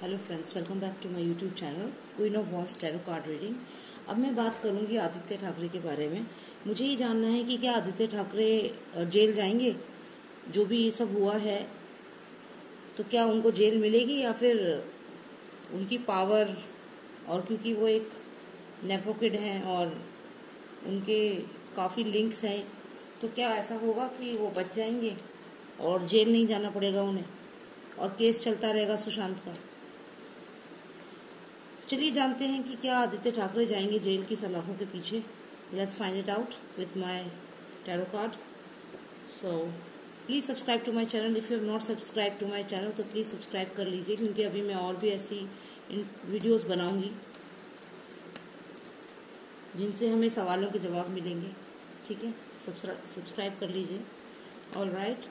Hello friends, welcome back to my YouTube channel queen of wands tarot card reading. अब मैं बात करूंगी आदित्य ठाकरे के बारे में। मुझे ये जानना है कि क्या आदित्य ठाकरे जेल जाएंगे? जो भी ये सब हुआ है तो क्या उनको जेल मिलेगी या फिर उनकी पावर, और क्योंकि वो एक नेपो किड हैं और उनके काफ़ी लिंक्स हैं, तो क्या ऐसा होगा कि वो बच जाएंगे और जेल नहीं जाना पड़ेगा उन्हें और केस चलता रहेगा सुशांत का? चलिए जानते हैं कि क्या आदित्य ठाकरे जाएंगे जेल की सलाखों के पीछे। Let's find it out with my tarot card. So please subscribe to my channel. If you have not subscribe to my channel तो प्लीज़ सब्सक्राइब कर लीजिए, क्योंकि अभी मैं और भी ऐसी वीडियोस बनाऊंगी जिनसे हमें सवालों के जवाब मिलेंगे। ठीक है, सब्सक्राइब कर लीजिए। All right,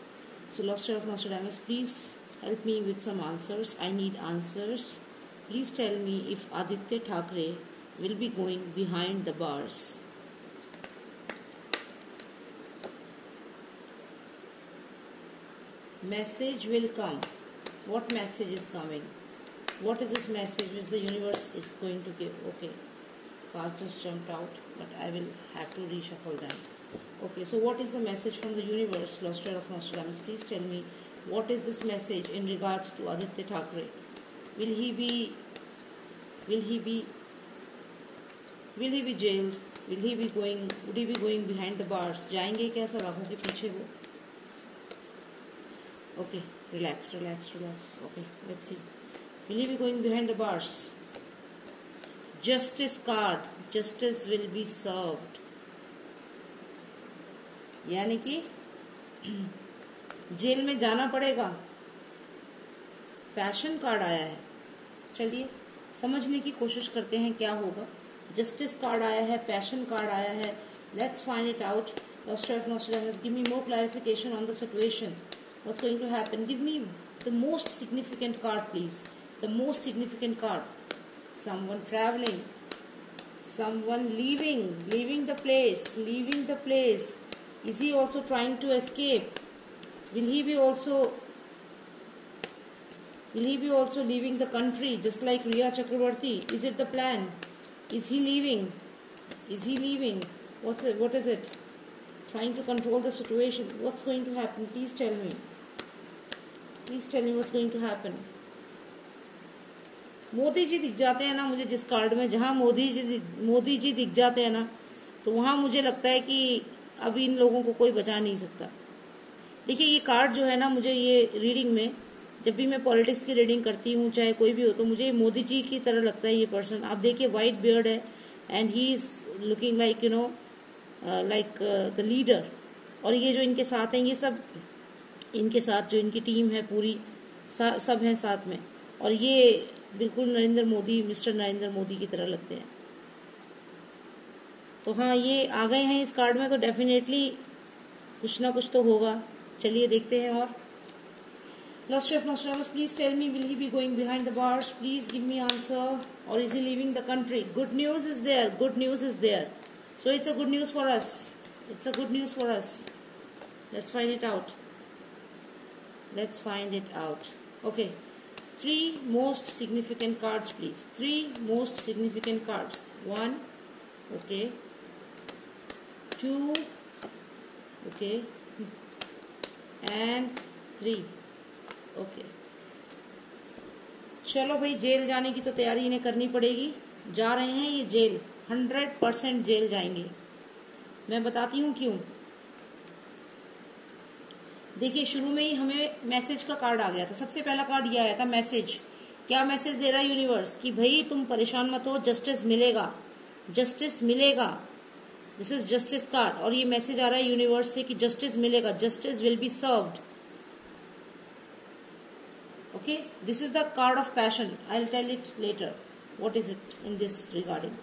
so lost tarot of Nostradamus, please help me with some answers. I need answers. Please tell me if Aditya Thackeray will be going behind the bars. Message will come. What message is coming? What is this message which the universe is going to give? Okay, cards just jumped out, but I will have to reshuffle them. Okay, so what is the message from the universe, Lostrar of Nostradamus? Please tell me, what is this message in regards to Aditya Thackeray? Will he be jailed? Would he be going behind the bars? जाएंगे क्या सलाखों के पीछे वो? Okay, relax. Okay, let's see. Will he be going behind the bars? Justice card. Justice will be served. यानी कि jail में जाना पड़ेगा। पैशन कार्ड आया है। चलिए समझने की कोशिश करते हैं क्या होगा। जस्टिस कार्ड आया है, पैशन कार्ड आया है। Let's find it out. Lost tarot of Nostradamus, give me more clarification on the situation. What's going to happen? Give me the most significant card please. The most significant card. Someone traveling, someone leaving the place. Is he also trying to escape? Will he be also leaving the country just like Riya Chakrabarti? Is it the plan? Is he leaving? What is it? Trying to control the situation. What's going to happen? Please tell me what's going to happen. Modi ji दिख जाते हैं ना मुझे जिस card में, जहां मोदी जी दिख जाते हैं ना, तो वहां मुझे लगता है कि अब इन लोगों को कोई बचा नहीं सकता। देखिए ये कार्ड जो है ना, मुझे ये रीडिंग में, जब भी मैं पॉलिटिक्स की रीडिंग करती हूँ चाहे कोई भी हो, तो मुझे मोदी जी की तरह लगता है ये पर्सन। आप देखिए व्हाइट बियर्ड है and he is looking like like the leader. और ये जो इनके साथ हैं, ये सब इनके साथ जो इनकी टीम है पूरी, सब है साथ में, और ये बिल्कुल मिस्टर नरेंद्र मोदी की तरह लगते हैं। तो हाँ, ये आ गए हैं इस कार्ड में, तो डेफिनेटली कुछ ना कुछ तो होगा। चलिए देखते हैं। और lost tarot of Nostradamus, please tell me, will he be going behind the bars? Please give me answer. और is he living the country? Good news is there. So it's a good news for us. Let's find it out. Okay, 3 most significant cards please. 3 most significant cards. 1, okay, 2, okay, and 3. okay. चलो भाई, jail जाने की तो तैयारी इन्हें करनी पड़ेगी। जा रहे हैं ये जेल, 100% जेल जाएंगे। मैं बताती हूँ क्यों। देखिए शुरू में ही हमें मैसेज का कार्ड आ गया था। सबसे पहला कार्ड ये आया था, मैसेज। क्या मैसेज दे रहा है यूनिवर्स? कि भाई तुम परेशान मत हो, जस्टिस मिलेगा। दिस इज जस्टिस कार्ड, और ये मैसेज आ रहा है यूनिवर्स से कि जस्टिस मिलेगा, justice will be served. Okay, this is the card of passion. I will tell it later what is it in this regarding.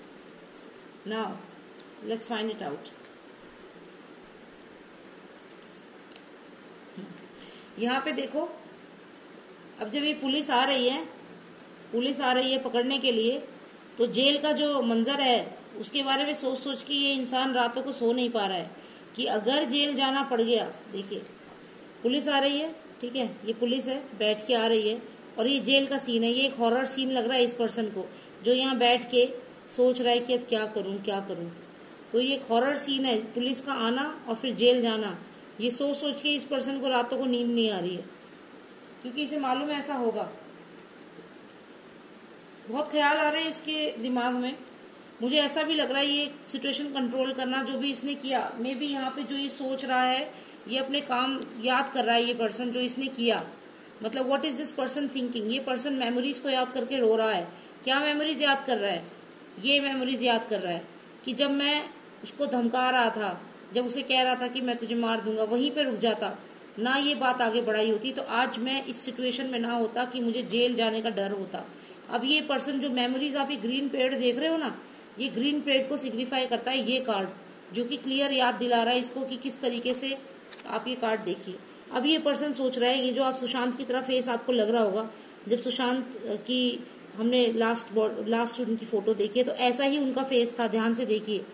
Now let's find it out. यहाँ पे देखो, अब जब ये पुलिस आ रही है पकड़ने के लिए, तो जेल का जो मंजर है उसके बारे में सोच के ये इंसान रातों को सो नहीं पा रहा है कि अगर जेल जाना पड़ गया। देखिए पुलिस आ रही है, ठीक है, ये पुलिस है, बैठ के आ रही है, और ये जेल का सीन है, ये एक हॉरर सीन लग रहा है इस पर्सन को, जो यहाँ बैठ के सोच रहा है कि अब क्या करूं क्या करूं। तो ये एक हॉरर सीन है, पुलिस का आना और फिर जेल जाना, ये सोच सोच के इस पर्सन को रातों को नींद नहीं आ रही है, क्योंकि इसे मालूम है ऐसा होगा। बहुत ख्याल आ रहे हैं इसके दिमाग में। मुझे ऐसा भी लग रहा है ये सिचुएशन कंट्रोल करना जो भी इसने किया, मे बी यहाँ पे जो ये सोच रहा है, ये अपने काम याद कर रहा है ये पर्सन जो इसने किया। मतलब what is this person thinking, ये पर्सन मेमोरीज को याद करके रो रहा है। क्या मेमोरीज याद कर रहा है? ये मेमोरीज याद कर रहा है कि जब मैं उसको धमका रहा था, जब उसे कह रहा था कि मैं तुझे मार दूंगा, वहीं पे रुक जाता ना, ये बात आगे बढ़ाई होती तो आज मैं इस सिचुएशन में ना होता कि मुझे जेल जाने का डर होता। अब ये पर्सन जो मेमोरीज, आप ये ग्रीन पेड़ देख रहे हो ना, ये ग्रीन पेड़ को सिग्निफाई करता है ये कार्ड, जो कि क्लियर याद दिला रहा है इसको कि किस तरीके से। आप ये कार्ड देखिए, अब ये पर्सन सोच रहा है, ये जो आप सुशांत की तरफ फेस आपको लग रहा होगा, जब सुशांत की हमने लास्ट उनकी फोटो देखी है तो ऐसा ही उनका फेस था, ध्यान से देखिए,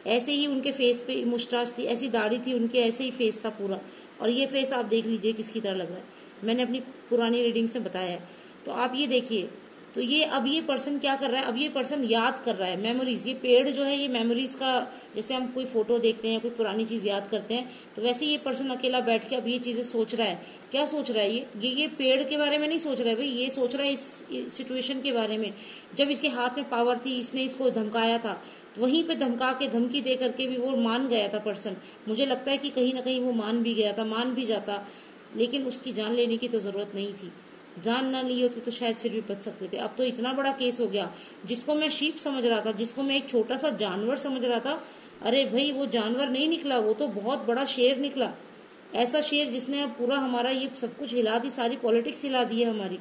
ऐसे ही उनके फेस पे मुस्टाच थी, ऐसी दाढ़ी थी उनके, ऐसे ही फेस था पूरा। और ये फेस आप देख लीजिए किसकी तरह लग रहा है, मैंने अपनी पुरानी रीडिंग से बताया है। तो आप ये देखिए, तो ये अब ये पर्सन क्या कर रहा है, अब ये पर्सन याद कर रहा है मेमोरीज। ये पेड़ जो है ये मेमोरीज का, जैसे हम कोई फोटो देखते हैं, कोई पुरानी चीज याद करते हैं, तो वैसे ये पर्सन अकेला बैठ के अब ये चीजें सोच रहा है। क्या सोच रहा है ये पेड़ के बारे में नहीं सोच रहा है भाई, ये सोच रहा है इस सिचुएशन के बारे में। जब इसके हाथ में पावर थी, इसने इसको धमकाया था, तो वहीं पे धमका के, धमकी दे करके भी वो मान गया था पर्सन। मुझे लगता है कि कहीं ना कहीं वो मान भी गया था, मान भी जाता, लेकिन उसकी जान लेने की तो जरूरत नहीं थी। जान ना ली होती तो शायद फिर भी बच सकते थे। अब तो इतना बड़ा केस हो गया, जिसको मैं शीप समझ रहा था, जिसको मैं एक छोटा सा जानवर समझ रहा था, अरे भाई वो जानवर नहीं निकला, वो तो बहुत बड़ा शेर निकला। ऐसा शेर जिसने अब पूरा हमारा ये सब कुछ हिला दी, सारी पॉलिटिक्स हिला दी है, हमारी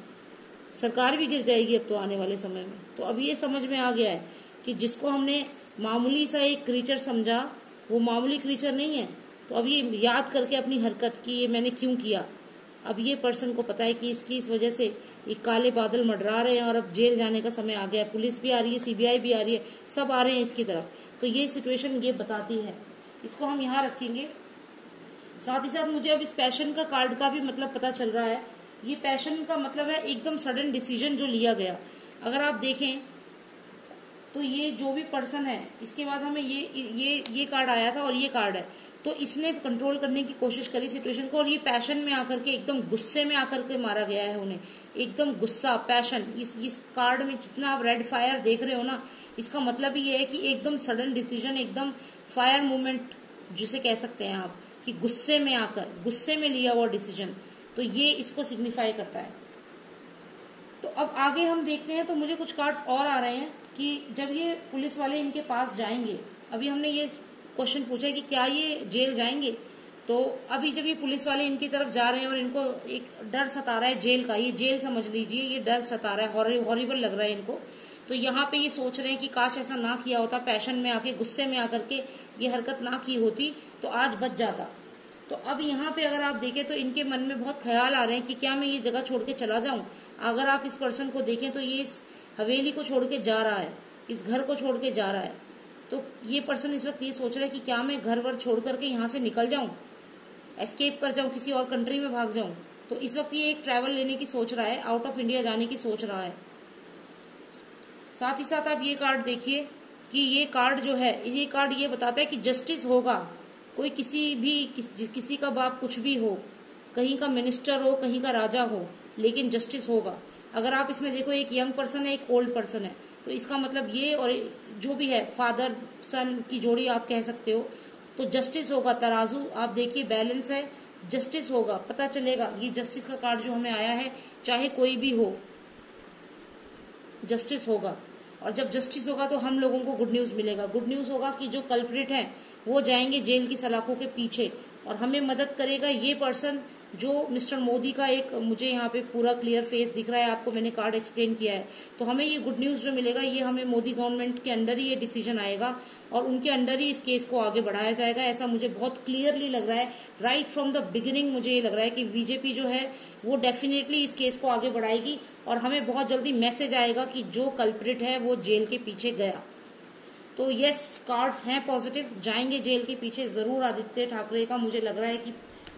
सरकार भी गिर जाएगी अब तो आने वाले समय में। तो अब ये समझ में आ गया है कि जिसको हमने मामूली सा एक क्रीचर समझा, वो मामूली क्रीचर नहीं है। तो अब ये याद करके अपनी हरकत की, ये मैंने क्यों किया, अब ये पर्सन को पता है कि इसकी इस वजह से ये काले बादल मंडरा रहे हैं और अब जेल जाने का समय आ गया है। पुलिस भी आ रही है, सीबीआई भी आ रही है, सब आ रहे हैं इसकी तरफ। तो ये सिचुएशन ये बताती है, इसको हम यहाँ रखेंगे। साथ ही साथ मुझे अब इस पैशन का कार्ड का भी मतलब पता चल रहा है। ये पैशन का मतलब है एकदम सडन डिसीजन जो लिया गया। अगर आप देखें तो ये जो भी पर्सन है, इसके बाद हमें ये कार्ड आया था और ये कार्ड है, तो इसने कंट्रोल करने की कोशिश करी सिचुएशन को, और ये पैशन में आकर के, एकदम गुस्से में आकर के मारा गया है उन्हें। एकदम गुस्सा, पैशन, इस कार्ड में जितना आप रेड फायर देख रहे हो ना, इसका मतलब ये है कि एकदम सडन डिसीजन, एकदम फायर मूवमेंट जिसे कह सकते हैं आप, कि गुस्से में आकर, गुस्से में लिया हुआ डिसीजन, तो ये इसको सिग्निफाई करता है। तो अब आगे हम देखते हैं, तो मुझे कुछ कार्ड्स और आ रहे हैं कि जब ये पुलिस वाले इनके पास जाएंगे, अभी हमने ये क्वेश्चन पूछा है कि क्या ये जेल जाएंगे, तो अभी जब ये पुलिस वाले इनकी तरफ जा रहे हैं और इनको एक डर सता रहा है जेल का, ये जेल समझ लीजिए, ये डर सता रहा है, हॉरिबल लग रहा है इनको। तो यहाँ पे ये सोच रहे हैं कि काश ऐसा ना किया होता, पैशन में आके, गुस्से में आकर के ये हरकत ना की होती तो आज बच जाता। तो अब यहाँ पे अगर आप देखें तो इनके मन में बहुत ख्याल आ रहे हैं कि क्या मैं ये जगह छोड़ के चला जाऊं। अगर आप इस पर्सन को देखें तो ये इस हवेली को छोड़ के जा रहा है, इस घर को छोड़ के जा रहा है। तो ये पर्सन इस वक्त ये सोच रहा है कि क्या मैं घर वर छोड़ करके यहाँ से निकल जाऊं, एस्केप कर जाऊं, किसी और कंट्री में भाग जाऊं। तो इस वक्त ये एक ट्रैवल लेने की सोच रहा है, आउट ऑफ इंडिया जाने की सोच रहा है। साथ ही साथ आप ये कार्ड देखिए कि ये कार्ड जो है, ये कार्ड ये बताता है कि जस्टिस होगा। कोई किसी का बाप कुछ भी हो, कहीं का मिनिस्टर हो, कहीं का राजा हो, लेकिन जस्टिस होगा। अगर आप इसमें देखो, एक यंग पर्सन है, एक ओल्ड पर्सन है, तो इसका मतलब ये, और जो भी है फादर सन की जोड़ी आप कह सकते हो, तो जस्टिस होगा। तराजू आप देखिए, बैलेंस है, जस्टिस होगा, पता चलेगा। ये जस्टिस का कार्ड जो हमें आया है, चाहे कोई भी हो, जस्टिस होगा। और जब जस्टिस होगा तो हम लोगों को गुड न्यूज मिलेगा। गुड न्यूज होगा कि जो कल्प्रिट हैं वो जाएंगे जेल की सलाखों के पीछे, और हमें मदद करेगा ये पर्सन जो मिस्टर मोदी का, एक मुझे यहाँ पे पूरा क्लियर फेस दिख रहा है, आपको मैंने कार्ड एक्सप्लेन किया है। तो हमें ये गुड न्यूज जो मिलेगा, ये हमें मोदी गवर्नमेंट के अंडर ही ये डिसीजन आएगा और उनके अंडर ही इस केस को आगे बढ़ाया जाएगा। ऐसा मुझे बहुत क्लियरली लग रहा है, राइट फ्रॉम द बिगिनिंग मुझे ये लग रहा है कि बीजेपी जो है वो डेफिनेटली इस केस को आगे बढ़ाएगी, और हमें बहुत जल्दी मैसेज आएगा कि जो कल्प्रिट है वो जेल के पीछे गया। तो यस, कार्ड्स हैं पॉजिटिव, जाएंगे जेल के पीछे जरूर आदित्य ठाकरे का। मुझे लग रहा है कि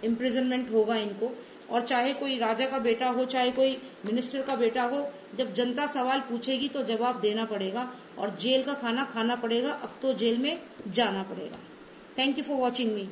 इम्प्रिजनमेंट होगा इनको, और चाहे कोई राजा का बेटा हो, चाहे कोई मिनिस्टर का बेटा हो, जब जनता सवाल पूछेगी तो जवाब देना पड़ेगा और जेल का खाना खाना पड़ेगा। अब तो जेल में जाना पड़ेगा। Thank you for watching me.